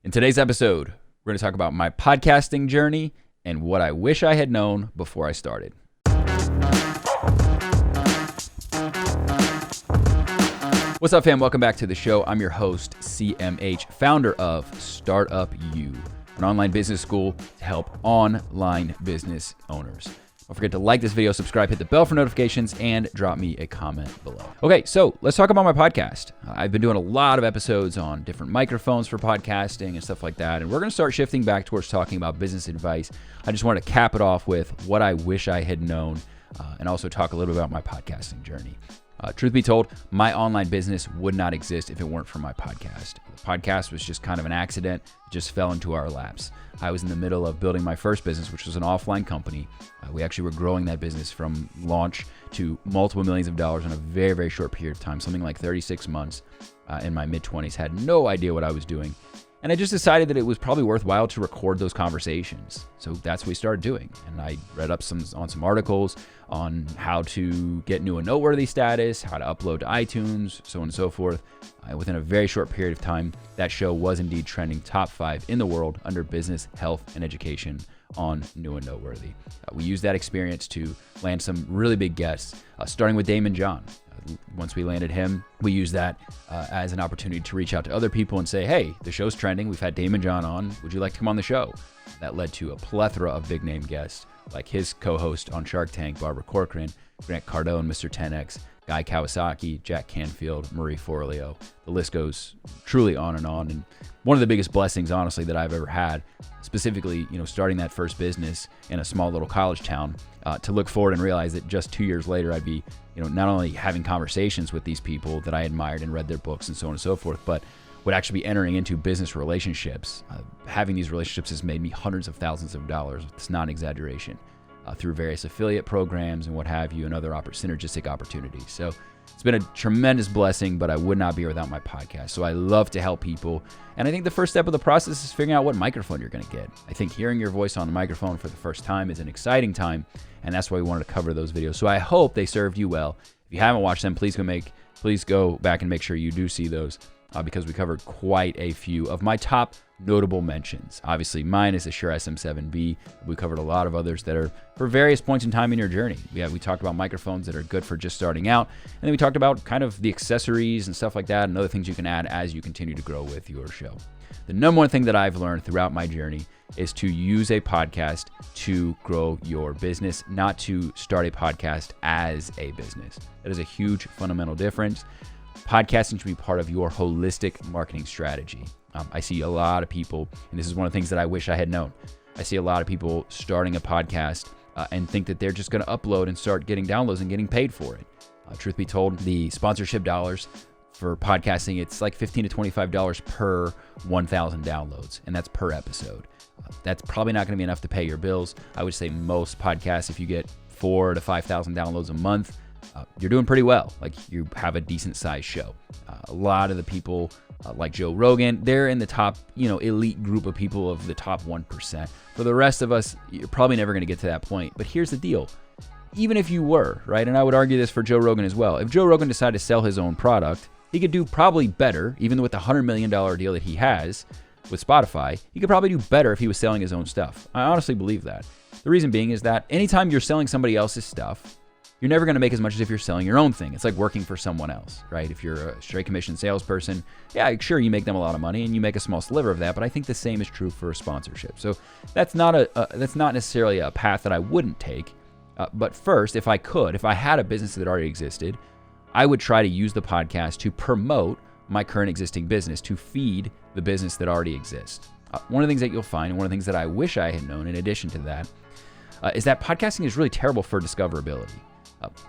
In today's episode, we're going to talk about my podcasting journey and what I wish I had known before I started. What's up, fam? Welcome back to the show. I'm your host, CMH, founder of StartupU, an online business school to help online business owners. Don't forget to like this video, subscribe, hit the bell for notifications, and drop me a comment below. Okay, so let's talk about my podcast. I've been doing a lot of episodes on different microphones for podcasting and stuff like that, and we're going to start shifting back towards talking about business advice. I just want to cap it off with what I wish I had known, and also talk a little bit about my podcasting journey. Truth be told, my online business would not exist if it weren't for my podcast. The podcast was just kind of an accident. It just fell into our laps. I was in the middle of building my first business, which was an offline company. We actually were growing that business from launch to multiple millions of dollars in a very, very short period of time, something like 36 months in my mid-20s. Had no idea what I was doing. And I just decided that it was probably worthwhile to record those conversations. So that's what we started doing. And I read up on some articles on how to get new and noteworthy status, how to upload to iTunes, so on and so forth. Within a very short period of time, that show was indeed trending top 5 in the world under business, health, and education on new and noteworthy. We used that experience to land some really big guests, starting with Damon John. Once we landed him, we used that as an opportunity to reach out to other people and say, hey, the show's trending. We've had Damon John on. Would you like to come on the show? That led to a plethora of big name guests, like his co-host on Shark Tank, Barbara Corcoran, Grant Cardone, Mr. 10X, Guy Kawasaki, Jack Canfield, Marie Forleo. The list goes truly on. And one of the biggest blessings, honestly, that I've ever had, specifically, starting that first business in a small little college town, to look forward and realize that just 2 years later, I'd be, not only having conversations with these people that I admired and read their books and so on and so forth, but would actually be entering into business relationships. Having these relationships has made me hundreds of thousands of dollars. It's not an exaggeration. Through various affiliate programs and what have you, and other synergistic opportunities. So it's been a tremendous blessing, but I would not be here without my podcast. So I love to help people. And I think the first step of the process is figuring out what microphone you're going to get. I think hearing your voice on the microphone for the first time is an exciting time, and that's why we wanted to cover those videos. So I hope they served you well. If you haven't watched them, please go back and make sure you do see those, because we covered quite a few of my top notable mentions. Obviously, mine is the Shure SM7B. We covered a lot of others that are for various points in time in your journey. We talked about microphones that are good for just starting out, and then we talked about kind of the accessories and stuff like that, and other things you can add as you continue to grow with your show. The number one thing that I've learned throughout my journey is to use a podcast to grow your business, not to start a podcast as a business. That is a huge fundamental difference. Podcasting should be part of your holistic marketing strategy. I see a lot of people, and this is one of the things that I wish I had known. I see a lot of people starting a podcast and think that they're just going to upload and start getting downloads and getting paid for it. Truth be told, the sponsorship dollars for podcasting, it's like $15 to $25 per 1,000 downloads, and that's per episode. That's probably not going to be enough to pay your bills. I would say most podcasts, if you get 4,000 to 5,000 downloads a month, you're doing pretty well. Like, you have a decent sized show. A lot of the people like Joe Rogan, they're in the top, elite group of people of the top 1%. For the rest of us, you're probably never going to get to that point. But here's the deal. Even if you were, right, and I would argue this for Joe Rogan as well, if Joe Rogan decided to sell his own product, he could do probably better, even with the $100 million deal that he has with Spotify. He could probably do better if he was selling his own stuff. I honestly believe that. The reason being is that anytime you're selling somebody else's stuff, you're never going to make as much as if you're selling your own thing. It's like working for someone else, right? If you're a straight commission salesperson, yeah, sure, you make them a lot of money and you make a small sliver of that, but I think the same is true for a sponsorship. So that's not necessarily a path that I wouldn't take. But first, if I had a business that already existed, I would try to use the podcast to promote my current existing business, to feed the business that already exists. One of the things that you'll find, and one of the things that I wish I had known in addition to that, is that podcasting is really terrible for discoverability.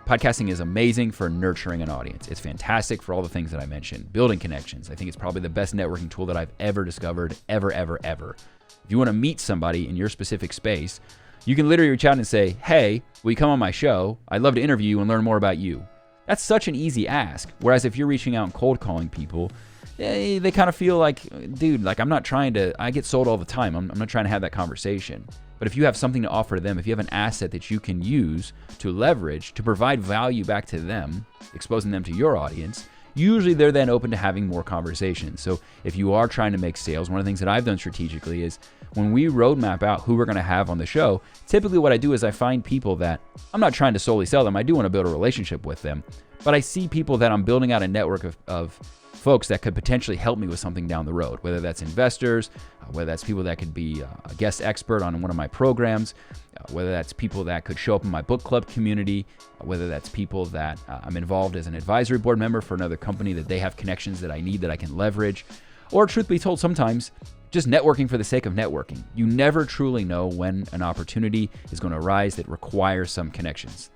Podcasting is amazing for nurturing an audience. It's fantastic for all the things that I mentioned. Building connections. I think it's probably the best networking tool that I've ever discovered, ever. If you want to meet somebody in your specific space, you can literally reach out and say, hey, will you come on my show? I'd love to interview you and learn more about you. That's such an easy ask. Whereas if you're reaching out and cold calling people, they kind of feel like, dude, like I get sold all the time. I'm not trying to have that conversation. But if you have something to offer to them, if you have an asset that you can use to leverage, to provide value back to them, exposing them to your audience, usually they're then open to having more conversations. So if you are trying to make sales, one of the things that I've done strategically is when we roadmap out who we're going to have on the show, typically what I do is I find people that I'm not trying to solely sell them. I do want to build a relationship with them, but I see people that I'm building out a network of folks that could potentially help me with something down the road, whether that's investors, whether that's people that could be a guest expert on one of my programs, whether that's people that could show up in my book club community, whether that's people that I'm involved as an advisory board member for another company that they have connections that I need that I can leverage, or truth be told, sometimes just networking for the sake of networking. You never truly know when an opportunity is going to arise that requires some connections.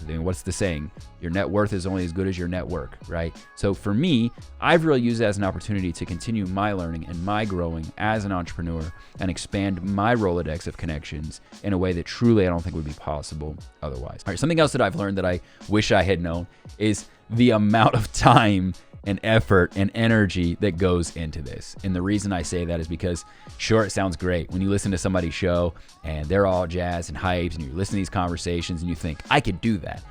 What's the saying? Your net worth is only as good as your network, right? So for me, I've really used it as an opportunity to continue my learning and my growing as an entrepreneur and expand my Rolodex of connections in a way that truly I don't think would be possible otherwise. All right, something else that I've learned that I wish I had known is the amount of time and effort and energy that goes into this. And the reason I say that is because, sure, it sounds great when you listen to somebody's show and they're all jazzed and hyped and you listen to these conversations and you think, I could do that.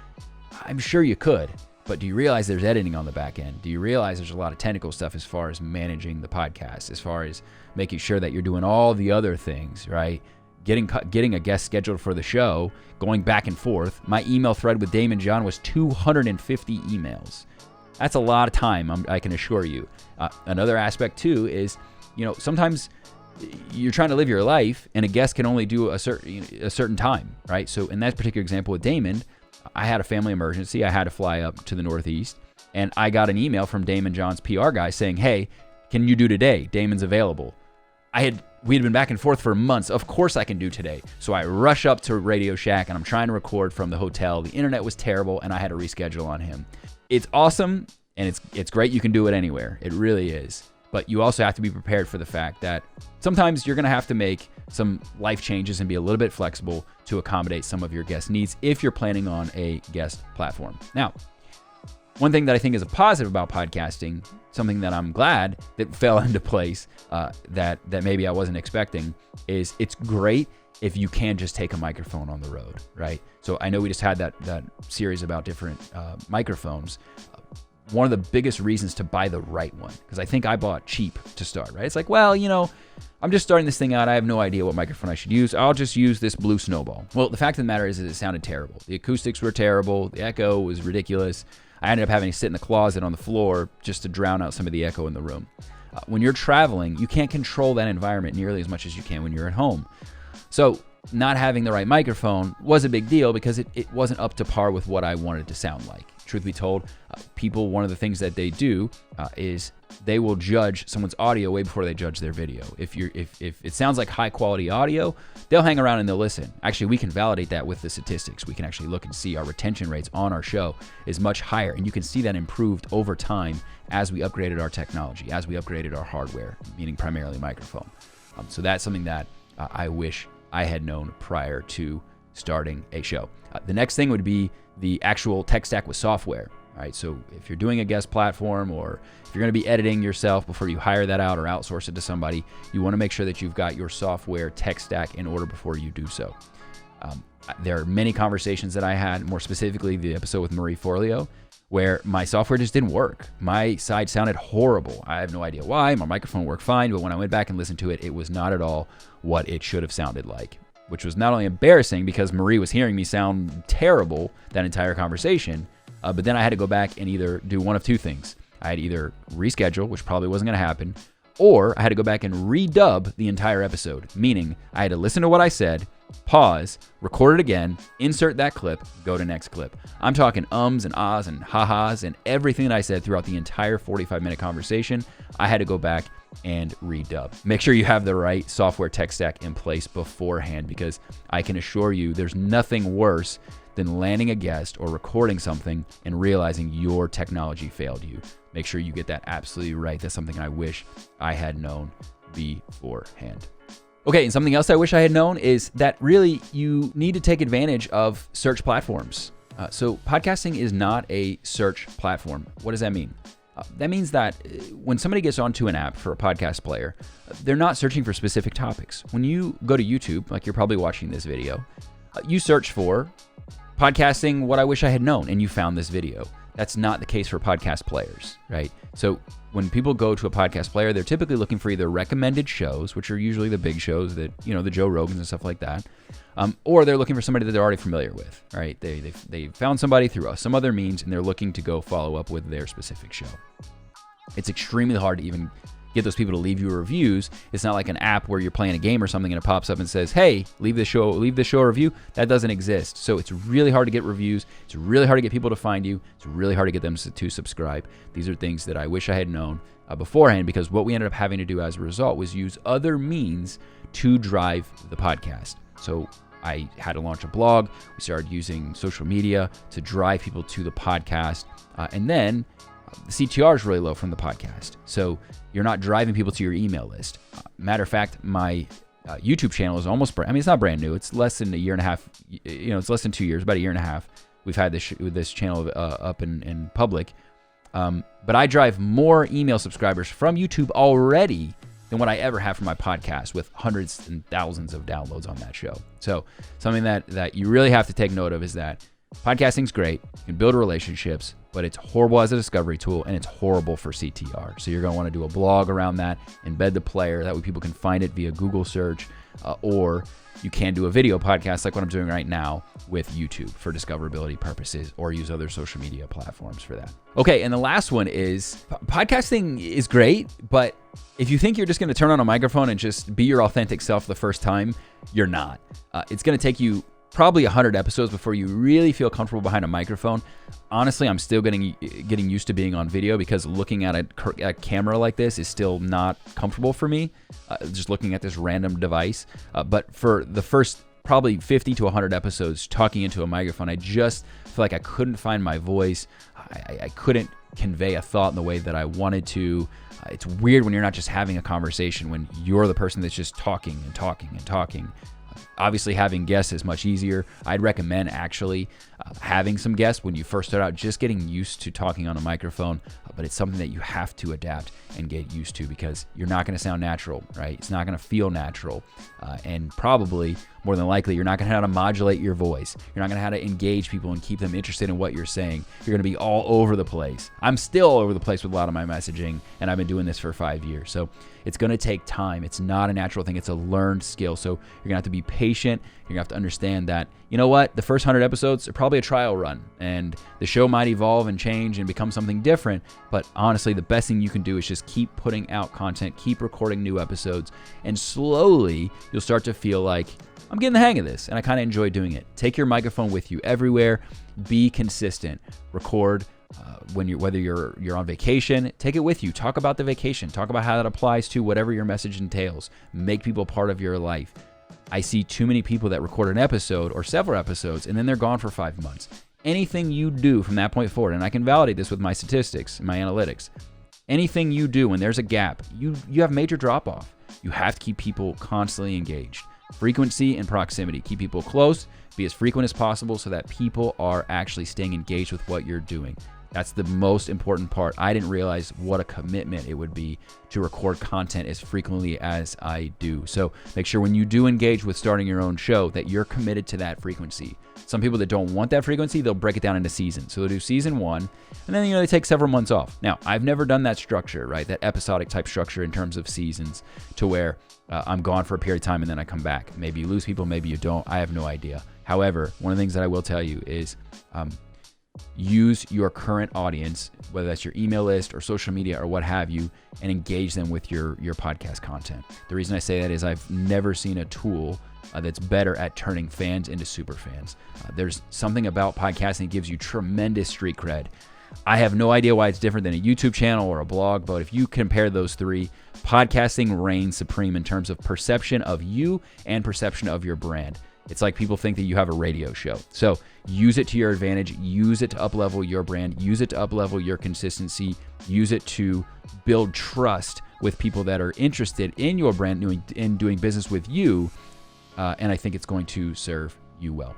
I'm sure you could, but do you realize there's editing on the back end? Do you realize there's a lot of technical stuff as far as managing the podcast, as far as making sure that you're doing all the other things, right? Getting a guest scheduled for the show, going back and forth. My email thread with Damon John was 250 emails. That's a lot of time, I can assure you. Another aspect too is, sometimes you're trying to live your life and a guest can only do a certain time, right? So in that particular example with Damon, I had a family emergency. I had to fly up to the Northeast and I got an email from Damon John's PR guy saying, hey, can you do today? Damon's available. We had been back and forth for months. Of course I can do today. So I rush up to Radio Shack and I'm trying to record from the hotel. The internet was terrible and I had to reschedule on him. It's awesome and it's great. You can do it anywhere. It really is. But you also have to be prepared for the fact that sometimes you're going to have to make some life changes and be a little bit flexible to accommodate some of your guest needs if you're planning on a guest platform. Now, one thing that I think is a positive about podcasting, something that I'm glad that fell into place that maybe I wasn't expecting, is it's great if you can just take a microphone on the road, right? So I know we just had that series about different microphones. One of the biggest reasons to buy the right one, because I think I bought cheap to start, right? It's like, well, I'm just starting this thing out. I have no idea what microphone I should use. I'll just use this Blue Snowball. Well, the fact of the matter is that it sounded terrible. The acoustics were terrible. The echo was ridiculous. I ended up having to sit in the closet on the floor just to drown out some of the echo in the room. When you're traveling, you can't control that environment nearly as much as you can when you're at home. So not having the right microphone was a big deal because it wasn't up to par with what I wanted to sound like. Truth be told, people, one of the things that they do is they will judge someone's audio way before they judge their video. If it sounds like high quality audio, they'll hang around and they'll listen. Actually, we can validate that with the statistics. We can actually look and see our retention rates on our show is much higher. And you can see that improved over time as we upgraded our technology, as we upgraded our hardware, meaning primarily microphone. So that's something that I wish I had known prior to starting a show. The next thing would be the actual tech stack with software. All right, so if you're doing a guest platform or if you're going to be editing yourself before you hire that out or outsource it to somebody, you want to make sure that you've got your software tech stack in order before you do so. There are many conversations that I had, more specifically the episode with Marie Forleo, where my software just didn't work. My side sounded horrible. I have no idea why. My microphone worked fine, but when I went back and listened to it, it was not at all what it should have sounded like, which was not only embarrassing because Marie was hearing me sound terrible that entire conversation, but then I had to go back and either do one of two things. I had either reschedule, which probably wasn't going to happen, or I had to go back and redub the entire episode, meaning I had to listen to what I said, pause, record it again, insert that clip, go to next clip. I'm talking ums and ahs and ha-has and everything that I said throughout the entire 45-minute conversation. I had to go back and redub. Make sure you have the right software tech stack in place beforehand, because I can assure you there's nothing worse than landing a guest or recording something and realizing your technology failed you. Make sure you get that absolutely right. That's something I wish I had known beforehand. Okay, and something else I wish I had known is that really you need to take advantage of search platforms. So podcasting is not a search platform. What does that mean? That means that when somebody gets onto an app for a podcast player, they're not searching for specific topics. When you go to YouTube, like you're probably watching this video, you search for podcasting, what I wish I had known, and you found this video. That's not the case for podcast players, right? So when people go to a podcast player, they're typically looking for either recommended shows, which are usually the big shows that, the Joe Rogans and stuff like that, or they're looking for somebody that they're already familiar with, right? They found somebody through some other means, and they're looking to go follow up with their specific show. It's extremely hard to even get those people to leave you reviews. It's not like an app where you're playing a game or something and it pops up and says, hey, leave this show a review. That doesn't exist. So it's really hard to get reviews. It's really hard to get people to find you. It's really hard to get them to subscribe. These are things that I wish I had known beforehand, because what we ended up having to do as a result was use other means to drive the podcast. So I had to launch a blog. We started using social media to drive people to the podcast. And then the CTR is really low from the podcast. So you're not driving people to your email list. Matter of fact, my YouTube channel is almost it's not brand new. It's less than a year and a half. It's less than 2 years, about a year and a half. We've had this channel up in public. But I drive more email subscribers from YouTube already than what I ever have from my podcast, with hundreds and thousands of downloads on that show. So something that you really have to take note of is that podcasting's great. You can build relationships, but it's horrible as a discovery tool, and it's horrible for CTR. So you're going to want to do a blog around that, embed the player. That way people can find it via Google search, or you can do a video podcast like what I'm doing right now with YouTube for discoverability purposes, or use other social media platforms for that. Okay, and the last one is podcasting is great, but if you think you're just going to turn on a microphone and just be your authentic self the first time, you're not. It's going to take you probably 100 episodes before you really feel comfortable behind a microphone. Honestly, I'm still getting used to being on video, because looking at a camera like this is still not comfortable for me, just looking at this random device. But for the first probably 50 to 100 episodes talking into a microphone, I just feel like I couldn't find my voice. I couldn't convey a thought in the way that I wanted to. It's weird when you're not just having a conversation, when you're the person that's just talking and talking and talking. Obviously, having guests is much easier. I'd recommend actually having some guests when you first start out, just getting used to talking on a microphone. But it's something that you have to adapt and get used to, because you're not going to sound natural, right? It's not going to feel natural. And probably, more than likely, you're not going to know how to modulate your voice. You're not going to know how to engage people and keep them interested in what you're saying. You're going to be all over the place. I'm still all over the place with a lot of my messaging, and I've been doing this for 5 years. So it's going to take time. It's not a natural thing. It's a learned skill. So you're going to have to be patient. You're going to have to understand that, you know what, the first 100 episodes are probably a trial run, and the show might evolve and change and become something different. But honestly, the best thing you can do is just keep putting out content, keep recording new episodes, and slowly you'll start to feel like, I'm getting the hang of this, and I kind of enjoy doing it. Take your microphone with you everywhere. Be consistent. Record whether you're on vacation, take it with you. Talk about the vacation. Talk about how that applies to whatever your message entails. Make people part of your life. I see too many people that record an episode or several episodes, and then they're gone for 5 months. Anything you do from that point forward, and I can validate this with my statistics and my analytics, anything you do when there's a gap, you have major drop-off. You have to keep people constantly engaged. Frequency and proximity. Keep people close, be as frequent as possible so that people are actually staying engaged with what you're doing. That's the most important part. I didn't realize what a commitment it would be to record content as frequently as I do. So make sure when you do engage with starting your own show that you're committed to that frequency. Some people that don't want that frequency, they'll break it down into seasons. So they'll do season 1, and then they take several months off. Now, I've never done that structure, right? That episodic type structure in terms of seasons, to where I'm gone for a period of time and then I come back. Maybe you lose people, maybe you don't. I have no idea. However, one of the things that I will tell you is use your current audience, whether that's your email list or social media or what have you, and engage them with your podcast content. The reason I say that is I've never seen a tool that's better at turning fans into super fans. There's something about podcasting that gives you tremendous street cred. I have no idea why it's different than a YouTube channel or a blog, but if you compare those three, podcasting reigns supreme in terms of perception of you and perception of your brand. It's like people think that you have a radio show. So use it to your advantage. Use it to up-level your brand. Use it to up-level your consistency. Use it to build trust with people that are interested in your brand, in doing business with you. And I think it's going to serve you well.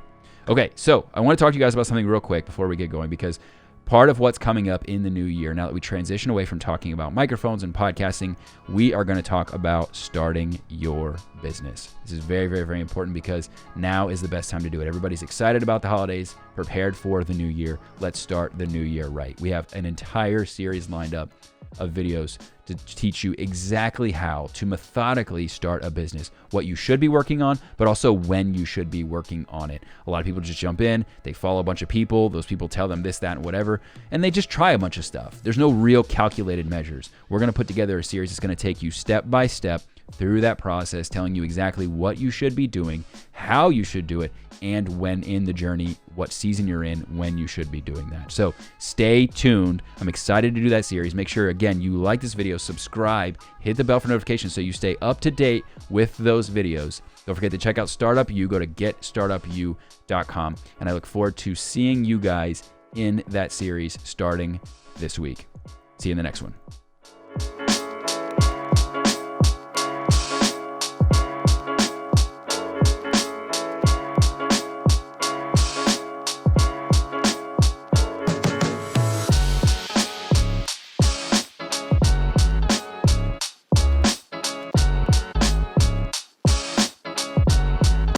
Okay, so I want to talk to you guys about something real quick before we get going, because part of what's coming up in the new year, now that we transition away from talking about microphones and podcasting, we are going to talk about starting your business. This is very, very, very important, because now is the best time to do it. Everybody's excited about the holidays, prepared for the new year. Let's start the new year right. We have an entire series lined up of videos to teach you exactly how to methodically start a business, what you should be working on, but also when you should be working on it. A lot of people just jump in, they follow a bunch of people, those people tell them this, that, and whatever, and they just try a bunch of stuff. There's no real calculated measures. We're going to put together a series that's going to take you step by step through that process, telling you exactly what you should be doing, how you should do it, and when in the journey, what season you're in, when you should be doing that. So stay tuned. I'm excited to do that series. Make sure, again, you like this video, subscribe, hit the bell for notifications so you stay up to date with those videos. Don't forget to check out StartupU. Go to getstartupu.com. And I look forward to seeing you guys in that series starting this week. See you in the next one.